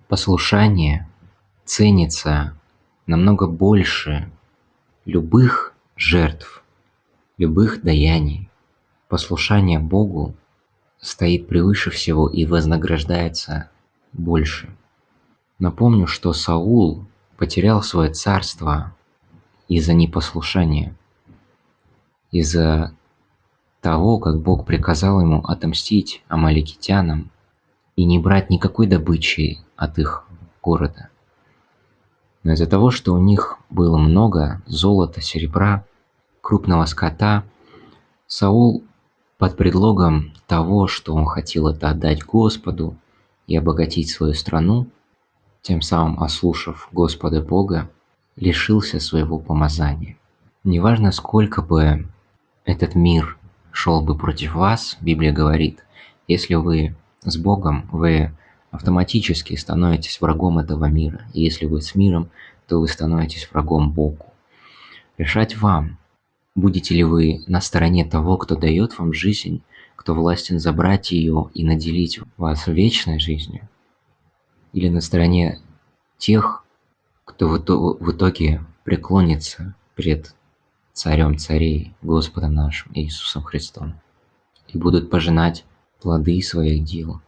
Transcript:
Послушание ценится намного больше любых жертв, любых даяний. Послушание Богу стоит превыше всего и вознаграждается больше. Напомню, что Саул потерял свое царство из-за непослушания, из-за того, как Бог приказал ему отомстить амаликитянам и не брать никакой добычи от их города. Но из-за того, что у них было много золота, серебра, крупного скота, Саул под предлогом того, что он хотел это отдать Господу и обогатить свою страну, тем самым ослушав Господа Бога, лишился своего помазания. Неважно, сколько бы этот мир шел бы против вас, Библия говорит, если вы с Богом, вы автоматически становитесь врагом этого мира. И если вы с миром, то вы становитесь врагом Богу. Решать вам, будете ли вы на стороне того, кто дает вам жизнь, кто властен забрать ее и наделить вас вечной жизнью, или на стороне тех, кто в итоге преклонится пред Царем царей, Господом нашим Иисусом Христом, и будут пожинать плоды своих дел.